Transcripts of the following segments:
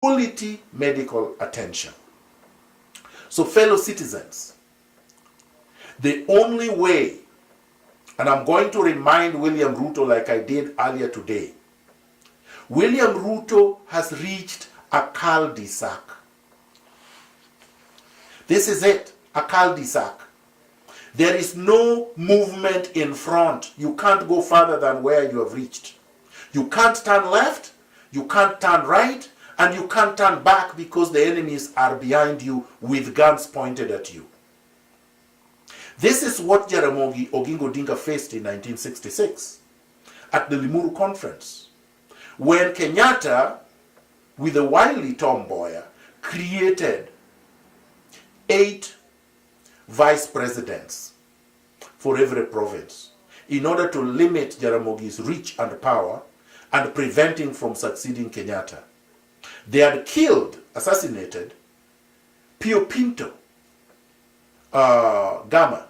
quality medical attention. So, fellow citizens, the only way, and I'm going to remind William Ruto like I did earlier today, William Ruto has reached a cul-de-sac. This is it, a cul-de-sac. There is no movement in front. You can't go further than where you have reached. You can't turn left, you can't turn right, and you can't turn back because the enemies are behind you with guns pointed at you. This is what Jaramogi Oginga Odinga faced in 1966 at the Limuru Conference, when Kenyatta, with a wily Tom Mboya, created 8 vice presidents for every province in order to limit Jaramogi's reach and power and prevent him from succeeding Kenyatta. They had killed, assassinated, Pio Pinto Gama,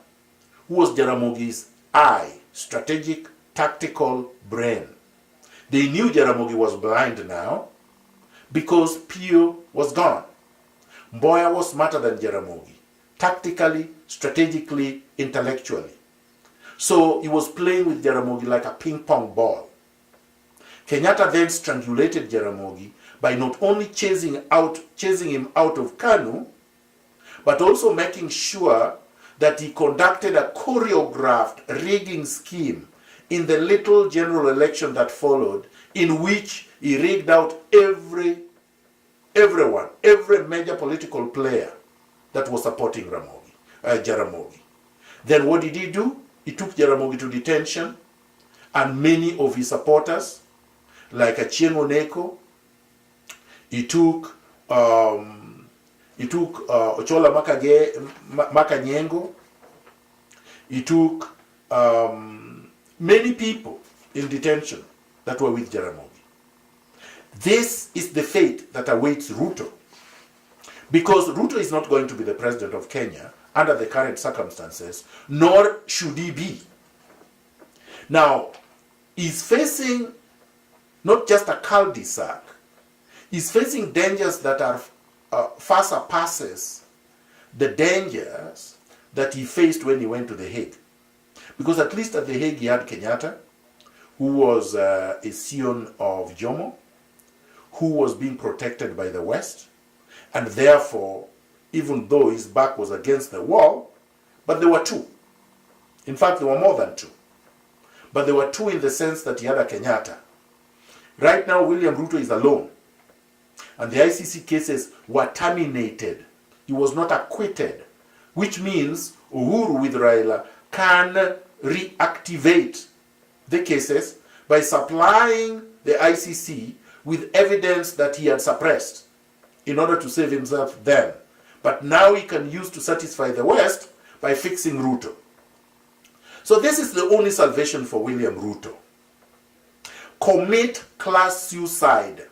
who was Jaramogi's eye, strategic, tactical brain. They knew Jaramogi was blind now because Pio was gone. Mboya was smarter than Jaramogi, tactically, strategically, intellectually. So he was playing with Jaramogi like a ping pong ball. Kenyatta then strangulated Jaramogi by not only chasing him out of Kanu, but also making sure that he conducted a choreographed rigging scheme in the little general election that followed, in which he rigged out every major political player that was supporting Jaramogi. Then what did he do? He took Jaramogi to detention, and many of his supporters, like Achieng' Oneko, he took Ochola Makanyengo, he took many people in detention that were with Jaramogi. This is the fate that awaits Ruto, because Ruto is not going to be the president of Kenya under the current circumstances, nor should he be. Now, he's facing not just a cul-de-sac, he's facing dangers that are far surpasses the dangers that he faced when he went to The Hague. Because at least at The Hague he had Kenyatta, who was a scion of Jomo, who was being protected by the West, and therefore, even though his back was against the wall, but there were two. In fact, there were more than two. But there were two in the sense that he had a Kenyatta. Right now, William Ruto is alone. And the ICC cases were terminated. He was not acquitted, which means Uhuru with Raila can reactivate the cases by supplying the ICC with evidence that he had suppressed in order to save himself then. But now he can use to satisfy the West by fixing Ruto. So this is the only salvation for William Ruto. Commit class suicide.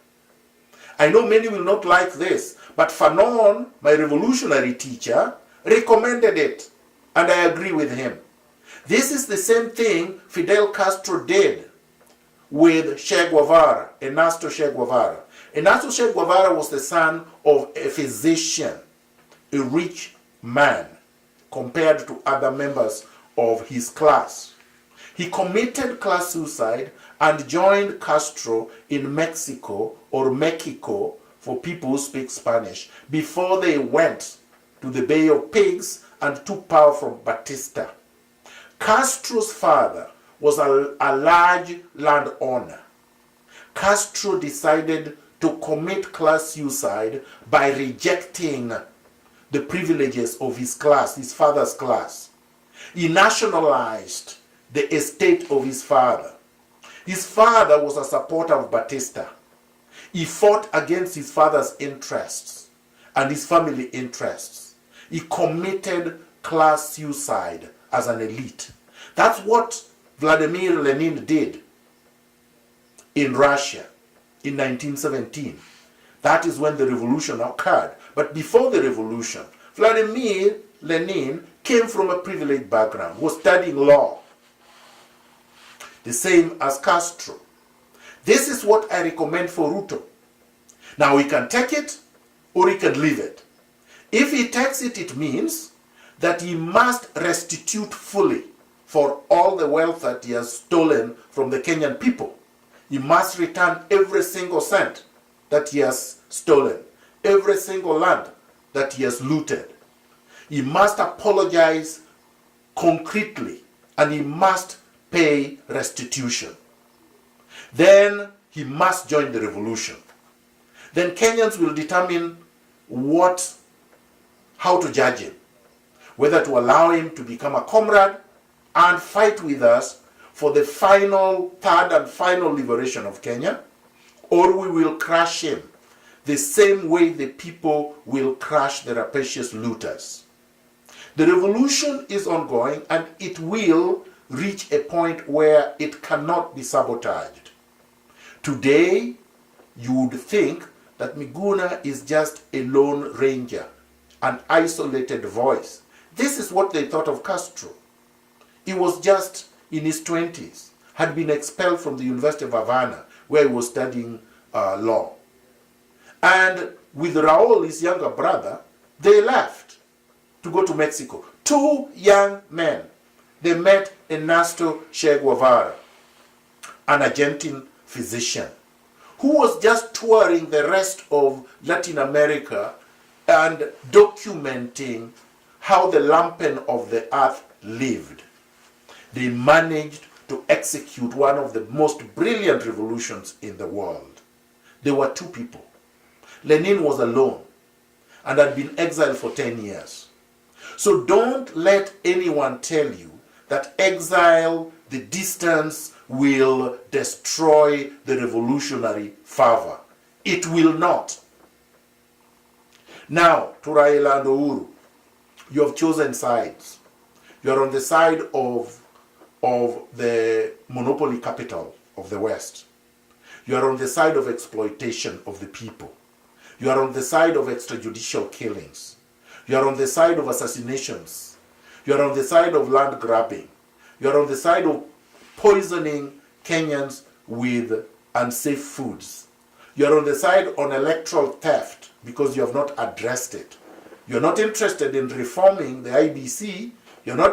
I know many will not like this, but Fanon, my revolutionary teacher, recommended it, and I agree with him. This is the same thing Fidel Castro did with Che Guevara, Ernesto Che Guevara. Ernesto Che Guevara was the son of a physician, a rich man, compared to other members of his class. He committed class suicide and joined Castro in Mexico, or Mexico for people who speak Spanish, before they went to the Bay of Pigs and took power from Batista. Castro's father was a large landowner. Castro decided to commit class suicide by rejecting the privileges of his class, his father's class. He nationalized the estate of his father. His father was a supporter of Batista. He fought against his father's interests and his family interests. He committed class suicide as an elite. That's what Vladimir Lenin did in Russia in 1917. That is when the revolution occurred. But before the revolution, Vladimir Lenin came from a privileged background, was studying law. The same as Castro. This is what I recommend for Ruto. Now he can take it or he can leave it. If he takes it, it means that he must restitute fully for all the wealth that he has stolen from the Kenyan people. He must return every single cent that he has stolen, every single land that he has looted. He must apologize concretely, and he must pay restitution. Then he must join the revolution. Then Kenyans will determine how to judge him, whether to allow him to become a comrade and fight with us for the third and final liberation of Kenya, or we will crush him the same way the people will crush the rapacious looters. The revolution is ongoing, and it will reach a point where it cannot be sabotaged. Today, you would think that Miguna is just a lone ranger, an isolated voice. This is what they thought of Castro. He was just in his 20s, had been expelled from the University of Havana, where he was studying law. And with Raul, his younger brother, they left to go to Mexico. Two young men. They met Ernesto Che Guevara, an Argentine physician, who was just touring the rest of Latin America and documenting how the lumpen of the earth lived. They managed to execute one of the most brilliant revolutions in the world. There were two people. Lenin was alone and had been exiled for 10 years. So don't let anyone tell you that exile, the distance, will destroy the revolutionary fervor. It will not. Now, to Raila and Uhuru, you have chosen sides. You are on the side of the monopoly capital of the West. You are on the side of exploitation of the people. You are on the side of extrajudicial killings. You are on the side of assassinations. You are on the side of land grabbing. You are on the side of poisoning Kenyans with unsafe foods. You are on the side on electoral theft because you have not addressed it. You're not interested in reforming the IBC. You're not